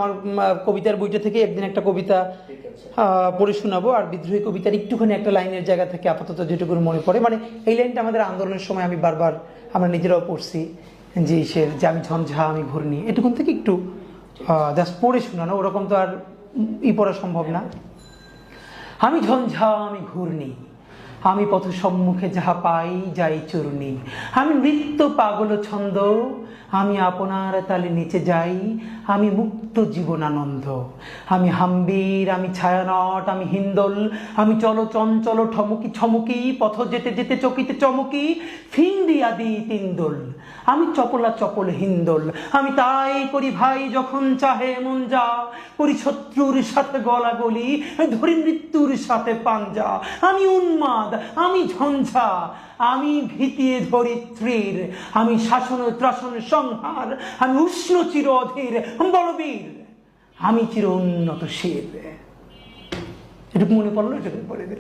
আমার কবিতার বইটা থেকে একদিন একটা কবিতা পড়ে শোনাবো, আর বিদ্রোহী কবিতার একটুখানি একটা লাইনের জায়গা থেকে আপাতত যেটুকু মনে পড়ে। মানে এই লাইনটা আমাদের আন্দোলনের সময় আমি বারবার আমরা নিজেরাও পড়ছি, যে যে আমি ঝঞ্ঝা আমি ঘূর্ণি, এটুকুন থেকে একটু জাস্ট পড়ে শোনানো, ওরকম তো আর পড়া সম্ভব না। আমি ঝঞ্ঝা আমি ঘূর্ণি, আমি পথ সম্মুখে যাহা পাই যাই চূর্ণি, আমি নৃত্য পাগল ছন্দ, আমি আপনার তালে নিচে যাই, আমি মুক্ত জীবনানন্দ, আমি হাম্বির আমি ছায়ানট আমি হিন্দোল, আমি চল চঞ্চল ঠমকি ছমকি, পথ যেতে যেতে চকিতে চমকি, ফিন্দি আদি তিনদোল, আমি চপলা চপল হিন্দোল, আমি তাই করি ভাই যখন চাহে মন যা, করি শত্রুর সাথে গলাগলি, ধরি মৃত্যুর সাথে পাঞ্জা, আমি উন্মাদ আমি ঝঞ্ঝা, আমি ভীতিয়ে ধরিত্রীর, আমি শাসন ত্রাসন সংহার, আমি উষ্ণ চির অধীর বলবীর, আমি চির উন্নত শির। এটুকু মনে পড়লো, এটুকু পড়ে দিলাম।